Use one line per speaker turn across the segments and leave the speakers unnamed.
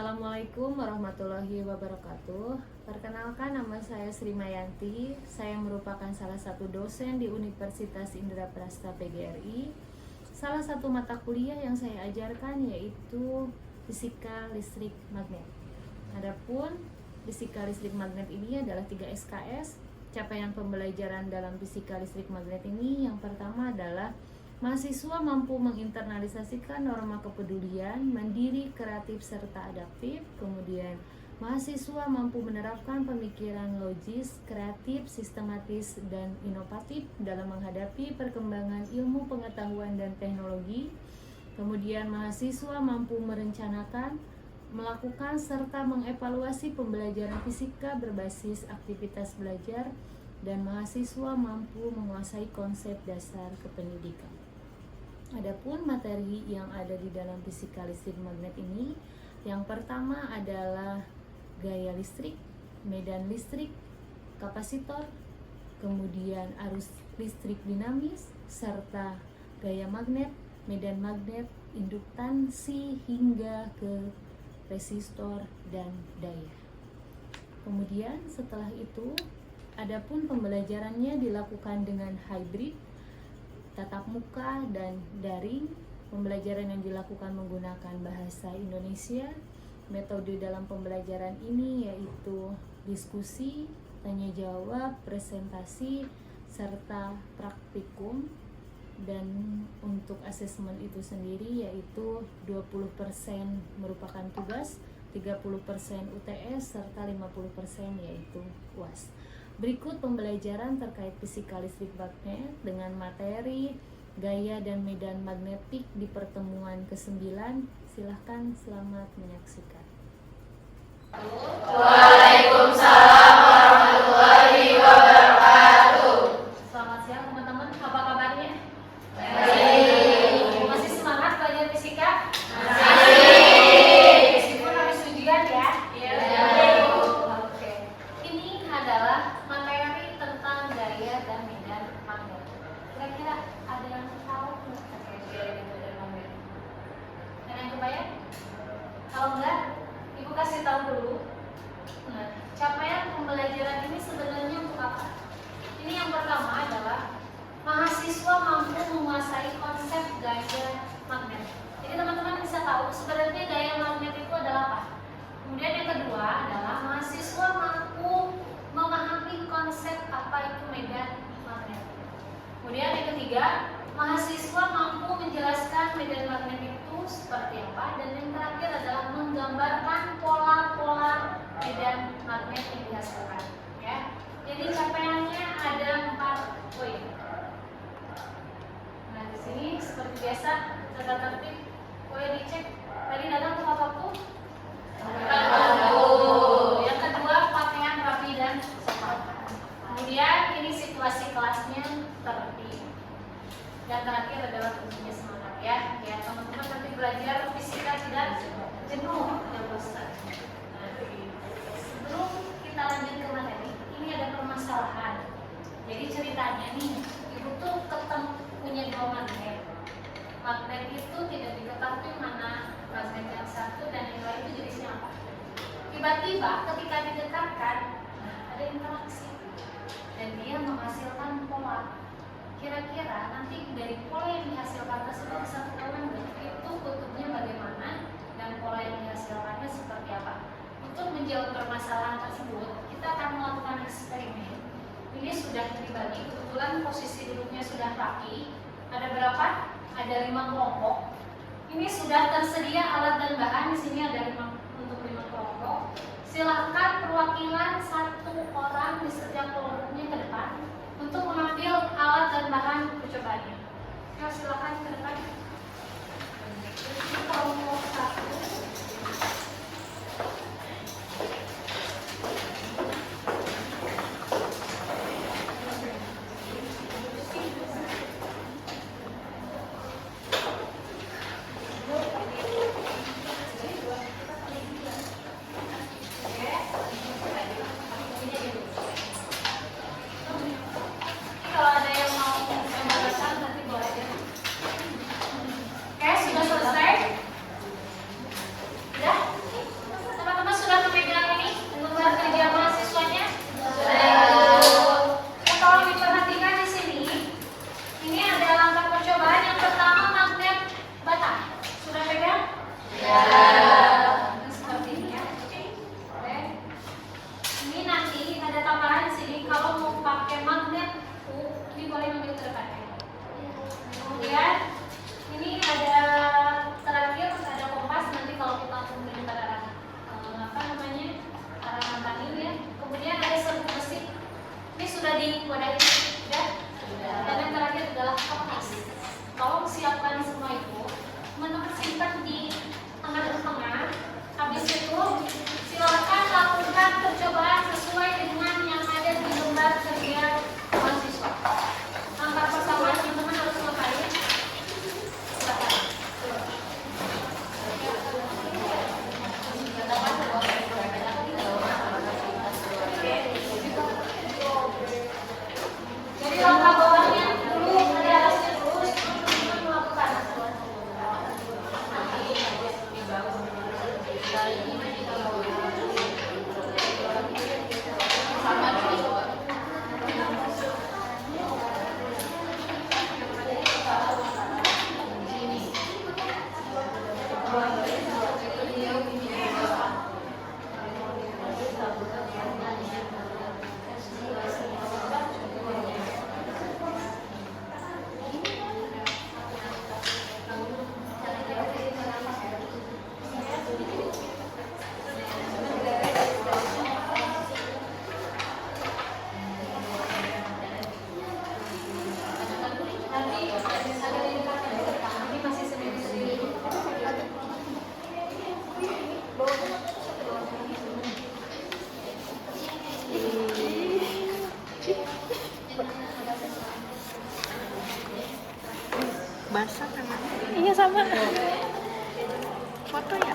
Assalamualaikum warahmatullahi wabarakatuh. Perkenalkan, nama saya Sri Mayanti. Saya merupakan salah satu dosen di Universitas Indraprasta PGRI. Salah satu mata kuliah yang saya ajarkan yaitu fisika listrik magnet. Adapun fisika listrik magnet ini adalah 3 SKS. Capaian pembelajaran dalam fisika listrik magnet ini yang pertama adalah mahasiswa mampu menginternalisasikan norma kepedulian, mandiri, kreatif, serta adaptif. Kemudian, mahasiswa mampu menerapkan pemikiran logis, kreatif, sistematis, dan inovatif dalam menghadapi perkembangan ilmu pengetahuan dan teknologi. Kemudian, mahasiswa mampu merencanakan, melakukan, serta mengevaluasi pembelajaran fisika berbasis aktivitas belajar, dan mahasiswa mampu menguasai konsep dasar kependidikan. Adapun materi yang ada di dalam fisika listrik magnet ini, yang pertama adalah gaya listrik, medan listrik, kapasitor, kemudian arus listrik dinamis, serta gaya magnet, medan magnet, induktansi, hingga ke resistor dan daya. Kemudian setelah itu, adapun pembelajarannya dilakukan dengan hybrid, tatap muka dan daring. Pembelajaran yang dilakukan menggunakan bahasa Indonesia. Metode dalam pembelajaran ini yaitu diskusi, tanya jawab, presentasi, serta praktikum. Dan untuk asesmen itu sendiri yaitu 20% merupakan tugas, 30% UTS, serta 50% yaitu UAS. Berikut pembelajaran terkait fisika listrik magnet dengan materi gaya dan medan magnetik di pertemuan ke-9. Silahkan, selamat menyaksikan.
Waalaikumsalam warahmatullahi wabarakatuh.
Selamat siang teman-teman, apa kabarnya?
Baik.
Masih semangat belajar fisika?
Masih.
Meskipun habis ujian ya?
Iya.
Oke. Ini adalah materi tentang gaya dan medan magnet. Kira-kira ada yang tahu nggak terkait gaya dan medan magnet? Ada yang kebayang? Kalau enggak, Ibu kasih tahu dulu. Nah, capaian pembelajaran ini sebenarnya untuk apa? Ini yang pertama adalah mahasiswa mampu menguasai konsep gaya magnet. Jadi teman-teman bisa tahu sebenarnya gaya magnet itu adalah apa. Kemudian yang kedua adalah mahasiswa mampu memahami konsep apa itu medan magnet. Kemudian yang ketiga, mahasiswa mampu menjelaskan medan magnet itu seperti apa. Dan yang terakhir adalah menggambarkan pola-pola medan magnet yang dihasilkan. Ya. Jadi capaiannya ada 4 poin. Nah di sini seperti biasa tata tertib, boleh dicek tadi datang tepat waktu. Yang kedua, pakaian rapi dan sopan. Kemudian ini situasi kelasnya tertib. Dan terakhir adalah tentunya semangat ya. Ya teman-teman nanti belajar fisika tidak jenuh ya bosan. Sebelum kita lanjut ke materi, ini ada permasalahan. Jadi ceritanya nih, ibu tuh punya 2 magnet. Magnet itu tidak diketahui mana magnet yang satu dan yang lain itu jenisnya apa. Tiba-tiba ketika didekatkan, ada interaksi dan dia menghasilkan pola. Kira-kira nanti dari pola yang dihasilkan tersebut bisa ketahuan itu kutubnya bagaimana dan pola yang dihasilkannya seperti apa. Untuk menjawab permasalahan tersebut, kita akan melakukan eksperimen. Ini sudah dibagi, kebetulan posisi duduknya sudah rapi. Ada berapa? Ada 5 kelompok. Ini sudah tersedia alat dan bahan. Di sini ada 5 kelompok. Silahkan perwakilan 1 orang di setiap kelompoknya ke depan untuk mengambil alat dan bahan percobaannya. Ya, silahkan ke depan. Ini kelompok 1. Kalau ada yang mau menambahkan nanti boleh ya. Oke, sudah selesai.
Seperti ini ya. Oke. Ini nanti ada tambahan di sini kalau mau pakai magnet, ini boleh ambil ke depan. Kemudian ini ada terakhir ada kompas nanti kalau kita mungkin pada arah mantan ini ya. Kemudian ada serbuk besi. Ini sudah diwadahi ya. Dan yang terakhir adalah kompas. Tolong siapkan semua itu, simpan di tengah. Habis itu silakan lakukan percobaan sesuai dengan yang ada di lembar kerja mahasiswa. Angka persamaan teman-teman harus selesai. Silakan. Jadi langkah bawahnya dulu, dari atasnya dulu, teman-teman melakukan.
Basah tangan.
Iya sama.
Foto ya.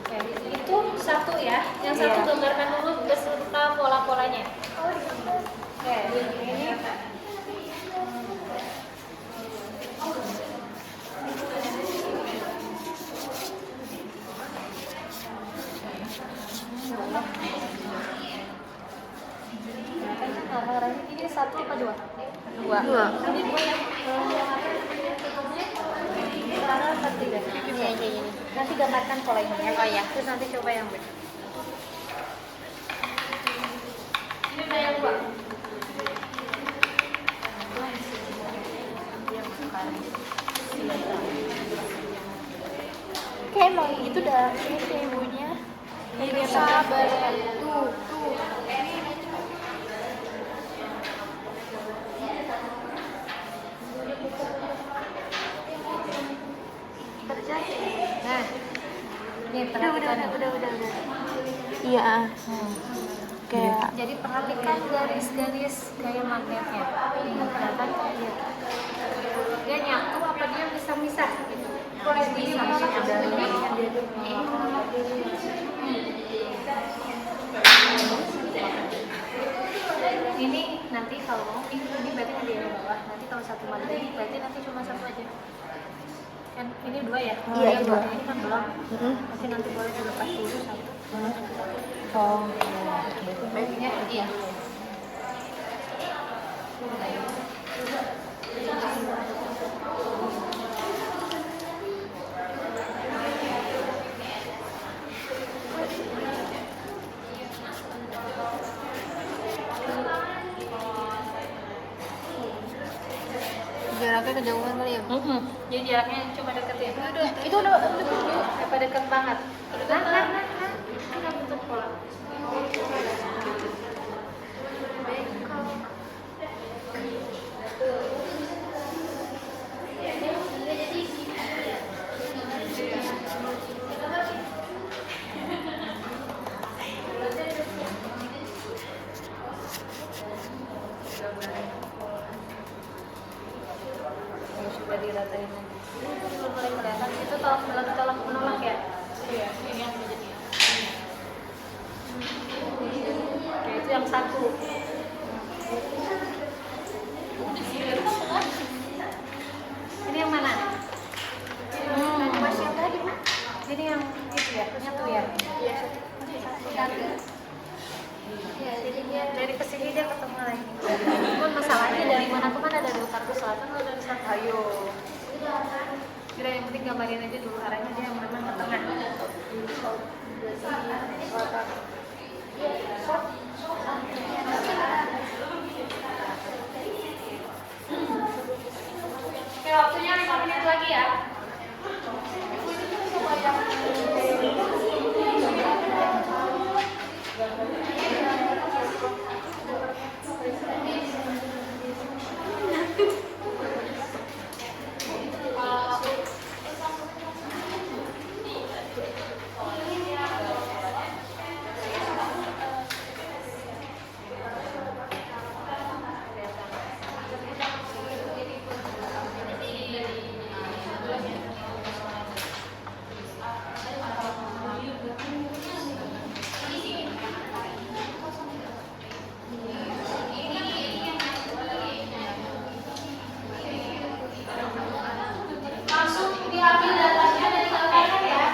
Oke, itu satu ya. Yang satu gambarkan dulu beserta pola-polanya. Oke, ini ini satu apa dua?
Dua.
Ini dua ya. Sekarang ketiga.
Ini.
Nanti gambarkan pola ini ya.
Oh ya.
Terus nanti coba yang B. Ini udah yang dua.
Kayak emang itu udah ini ibunya. Ini sabar. Tuh.
Nah, ini perhatikan.
Udah. Iya. Kayak
Jadi perhatikan garis-garis gaya magnetnya. Ini kelihatan kok dia. Dia nyatu apa dia misah-misah? Boleh bisa. Ini nanti kalau ini berarti di bawah. Nanti kalau satu magnet berarti nanti cuma satu aja. Kan ini dua ya?
Iya,
Yang
dua.
Ini kan belum. Nanti boleh dilepas dulu satu.
oh.
Baiknya iya.
Jaraknya kejauhan kali ya.
Jadi jaraknya coba deketin.
Itu udah
Apa deket banget? Nah. Kita bentuk pola. Sudah diratain lagi. Ini mulai kelihatan. Itu tolak menolak ya? Iya, ini yang menjadi. Oke, itu yang satu. Ini yang mana?
Mas yang tadi Mak.
Ini yang itu ya, nyatu ya?
Iya.
Ya, jadinya dari kesini dia ketemu lagi. Cuman masalahnya dari mana ke mana, dari utara ke selatan atau dari selatan? Ayo. Kira yang penting gambarin aja dulu arahnya dia memang ke tengah. Oke, waktunya 5 menit lagi ya. Langsung diambil datanya dari KPR ya.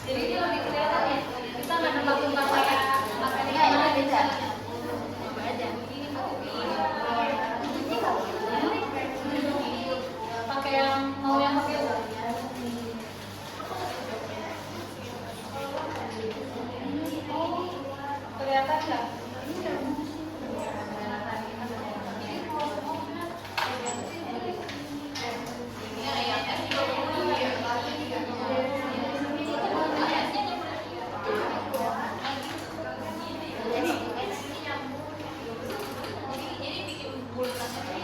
Jadi dia lebih kelihatan ya. Kita nggak nembak-nembak kayak materi yang lain aja. Pakai yang mau yang pakai kelihatan nggak?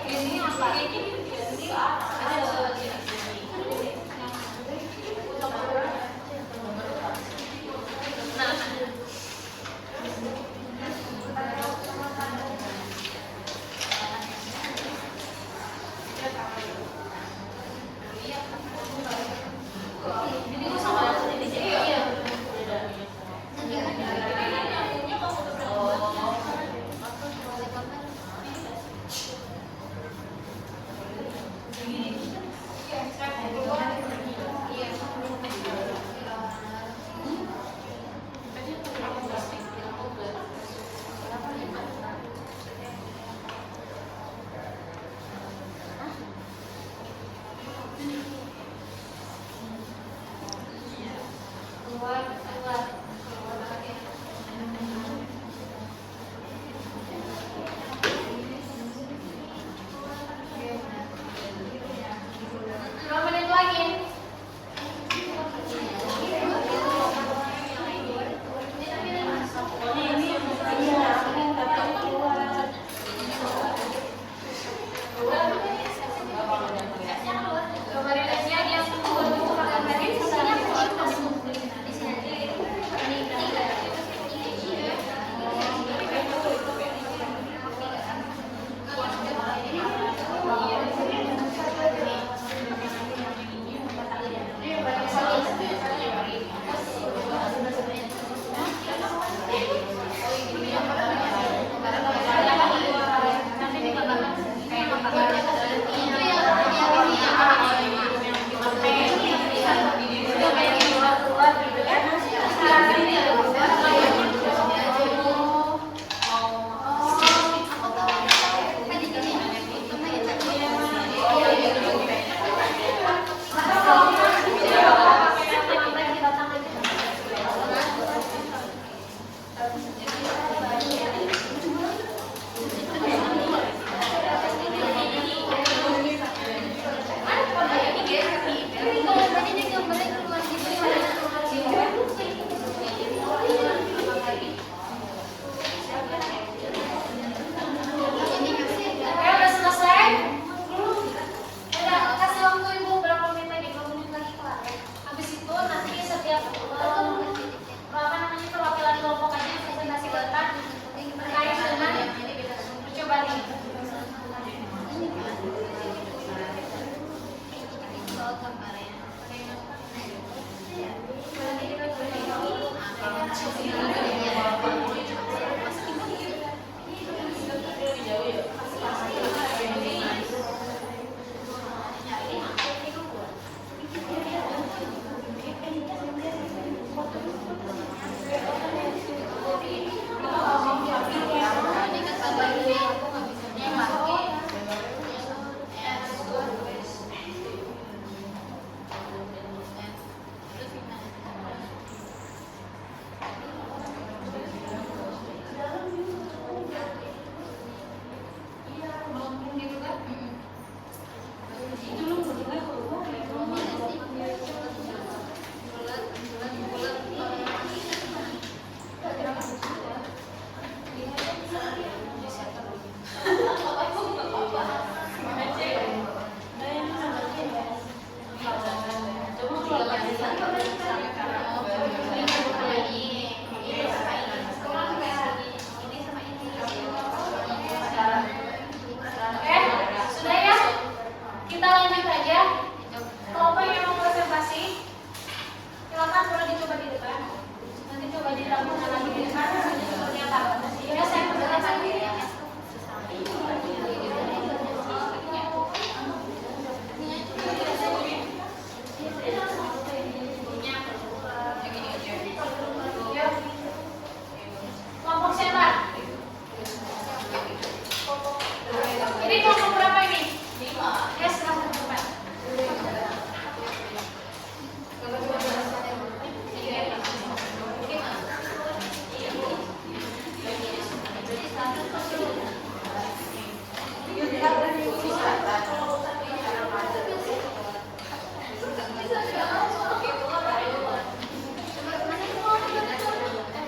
Ini apa? Nah,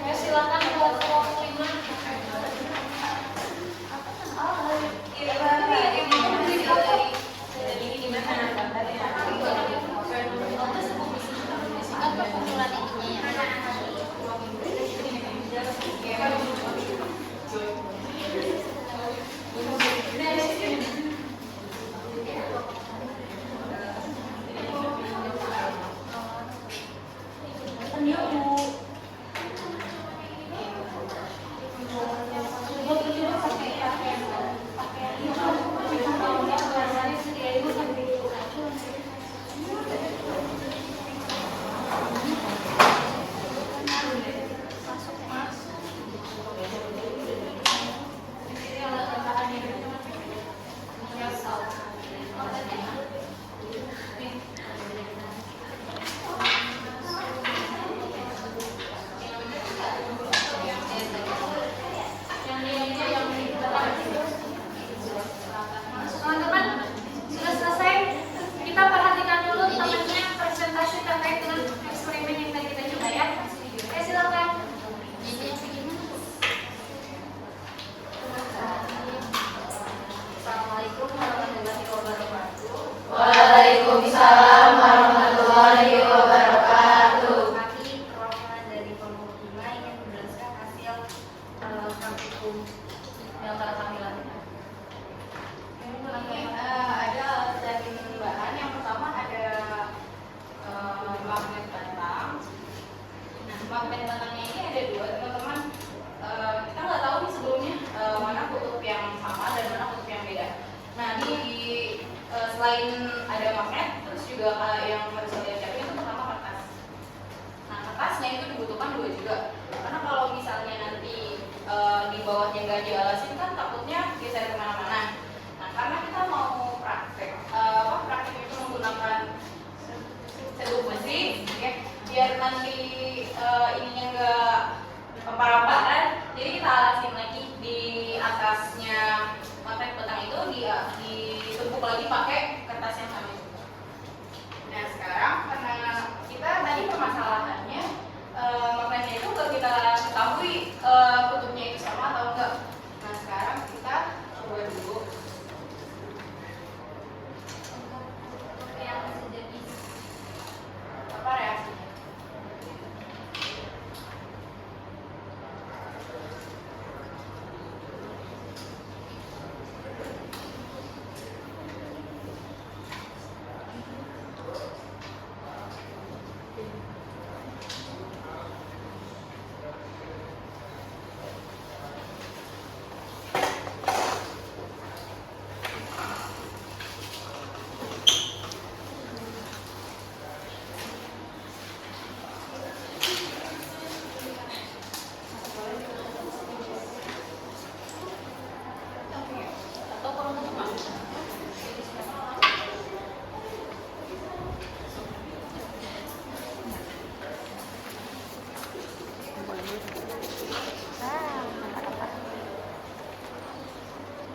Ya, silakan buat kelompok 5.
Apa kumpulan ininya ya? Teman-teman, sudah selesai. Kita perhatikan dulu temannya presentasi terkait dengan eksperimen yang tadi kita coba ya. Oke, silakan. Assalamualaikum warahmatullahi wabarakatuh.
Waalaikumsalam warahmatullahi wabarakatuh.
Kami perwakilan dari kelompok 5 ingin menjelaskan hasil praktikum yang telah kami lakukan.
Ini ada alat dan bahan. Yang pertama ada magnet batang. Nah, magnet batangnya ini ada dua, teman-teman. Kita nggak tahu nih sebelumnya mana kutub yang sama dan mana kutub yang beda. Nah, selain ada magnet, terus juga yang harus kalian cari itu pertama kertas. Nah, kertasnya itu dibutuhkan dua juga. Karena kalau misalnya nanti di bawahnya nggak dialasin kan takutnya geser kemana-mana. Nah, karena kita mau praktek itu menggunakan serbuk besi, ya, biar nanti ininya nggak kempar-kemparan, jadi kita alasin lagi di atasnya magnet batang itu ditumpuk lagi pakai kertas yang sama itu. Nah, sekarang karena kita tadi permasalahannya magnetnya itu nggak kita ketahui kutubnya itu sama atau enggak. Nah, sekarang kita coba dulu.
Yang terjadi
Apa reaksinya? Atau kurang teman?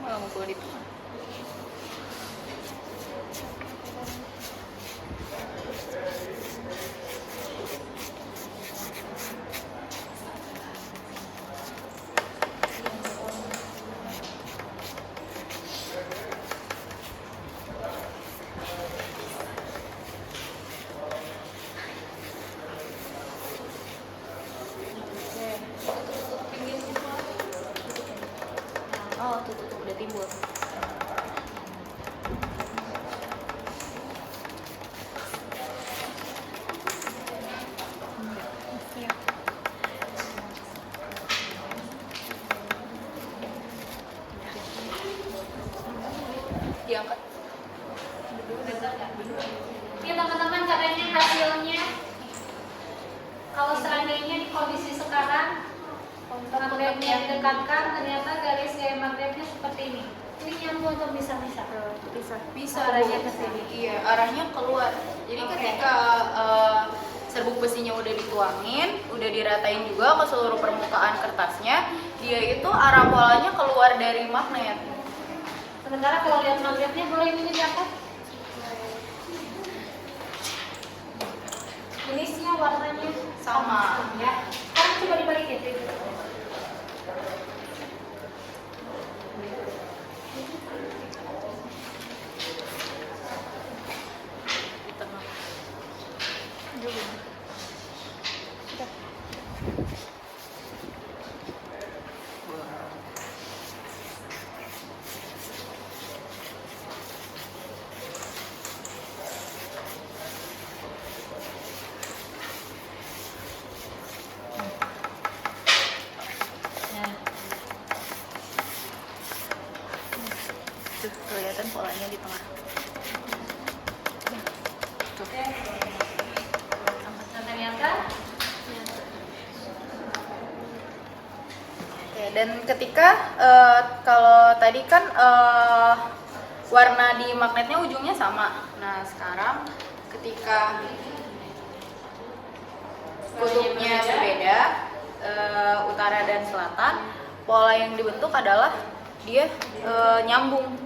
Malah mau kulit. Oh, tuh udah timbul. Diangkat.
Ini teman-teman katanya hasilnya kalau seandainya di kondisi sekarang magnetnya didekatkan, ternyata garis gaya magnetnya seperti ini. Ini nyambung atau bisa-bisa?
Bisa
Arahnya
Bu.
ke sini.
Iya, arahnya keluar. Jadi
Oke.
ketika serbuk besinya udah dituangin, udah diratain juga ke seluruh permukaan kertasnya, dia itu arah polanya keluar dari magnet.
Sementara kalau lihat magnetnya boleh ini diangkat. Jenisnya warnanya
Sama.
ya. Sekarang coba dibalikin.
Di tengah. Tuh, kelihatan polanya di tengah. Tuh.
Nah, ternyata
Oke, dan ketika kalau tadi kan warna di magnetnya ujungnya sama. Nah, sekarang ketika kutubnya berbeda, utara dan selatan, pola yang dibentuk adalah dia nyambung.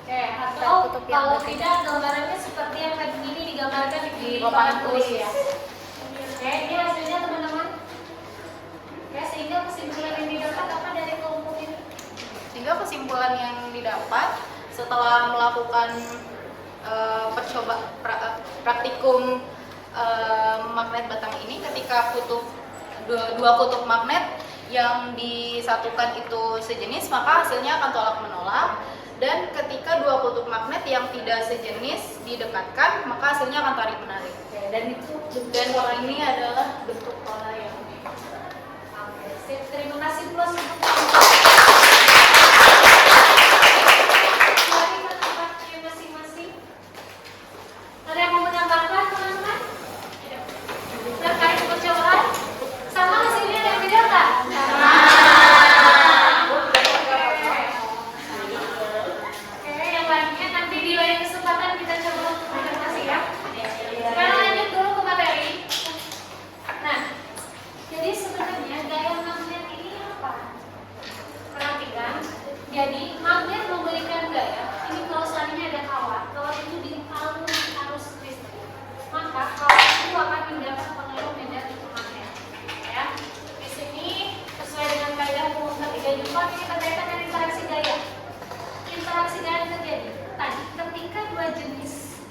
oke, atau kalau tidak gambarannya seperti yang tadi ini digambarkan di papan tulis ya. Oke, ini hasilnya teman-teman. Oke, sehingga kesimpulan yang didapat apa dari kelompok ini?
Sehingga kesimpulan yang didapat setelah melakukan praktikum magnet batang ini, ketika dua kutub magnet yang disatukan itu sejenis, maka hasilnya akan tolak menolak. Dan ketika dua kutub magnet yang tidak sejenis didekatkan, maka hasilnya akan tarik menarik.
Oke, dan
Dan ini adalah bentuk pola yang
oke, sip. Terima kasih plus untuk mari ke tempatnya masing-masing. Ada yang mau menambahkan teman-teman? Terkait percobaan? Sama hasilnya ada yang beda nggak? Sama. Oke, yang lainnya nanti di lain kesempatan kita coba untuk presentasi ya. Sekarang lanjut dulu ke materi. Nah, jadi sebenarnya gaya magnet ini apa? Perhatikan. Jadi magnet memberikan gaya. Ini kalau seandainya ada kawat itu dialiri arus listrik, maka kawat itu akan mendapat pengaruh medan untuk magnet. Ya, di sini sesuai dengan kaidah umum ketiga Newton ini berkaitan dengan interaksi gaya. Interaksi gaya yang terjadi tadi ketika dua jenis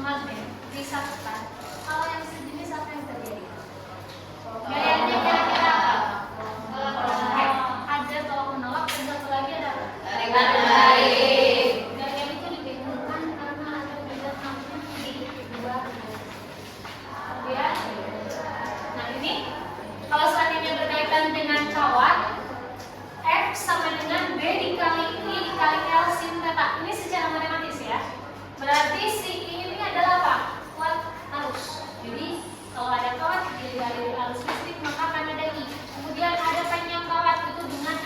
magnet disatukan. Kalau yang sejenis apa yang terjadi? Gayanya kira-kira apa? Ada tolak menolak dan satu lagi ada apa? Gaya itu dibingungkan karena ada beda magnet di dua. Kemudian, nah ini kalau seandainya berkaitan dengan kawat, F sama dengan B dikali I dikali L sin theta. Ini secara matematis ya. Berarti si I ini adalah apa? Kuat arus. Jadi kalau ada kawat dari arus listrik maka akan ada I. Kemudian ada panjang kawat itu dengan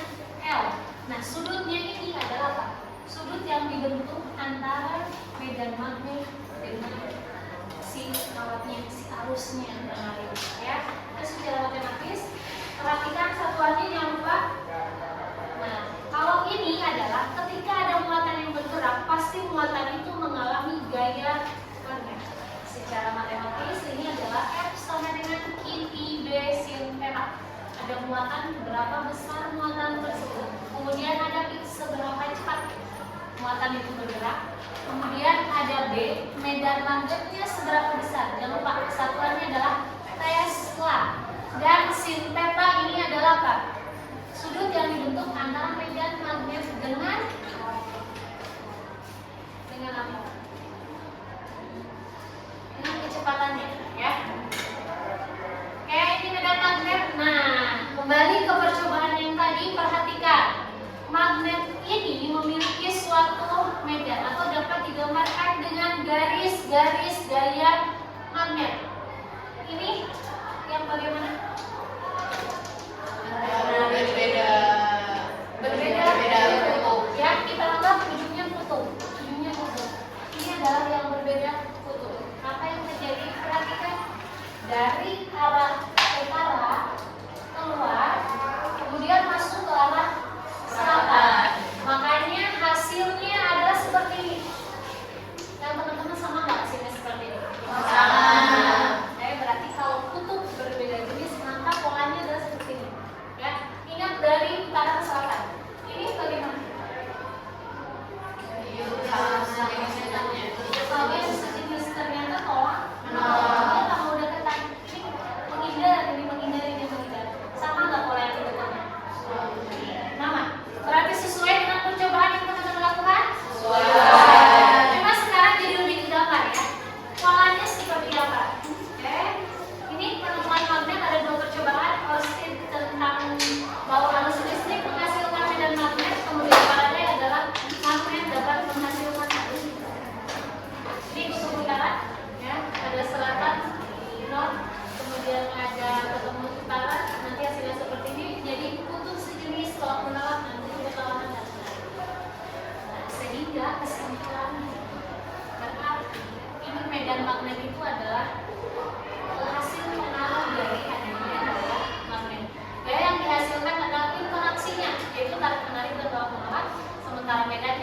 L. Nah, sudutnya ini adalah apa? Sudut yang dibentuk antara medan magnet dengan si kawatnya, si arusnya yang mengalir ya. Terus secara matematis, perhatikan satuannya jangan lupa. Nah, kalau ini adalah ketika ada muatan yang bergerak, pasti muatan itu mengalami gaya magnet. Secara matematis ini adalah F sama dengan I B sin theta. Ada muatan, berapa besar muatan tersebut. Kemudian ada X, seberapa cepat muatan itu bergerak. Kemudian ada B, medan magnetnya seberapa besar. Jangan lupa satuannya adalah Tesla. Dan sin theta ini adalah apa? Sudut yang dibentuk antara medan magnet dengan apa? Dengan kecepatannya, ya. Oke, ini medan magnet. Nah, kembali ke percobaan yang tadi, perhatikan. Magnet ini memiliki suatu medan atau dapat digambarkan dengan garis-garis gaya magnet. Ini yang bagaimana? Berbeda kutub. Ya, kita anggap ujungnya kutub. Ini adalah yang berbeda kutub. Apa yang terjadi? Perhatikan dari arah sementara mereka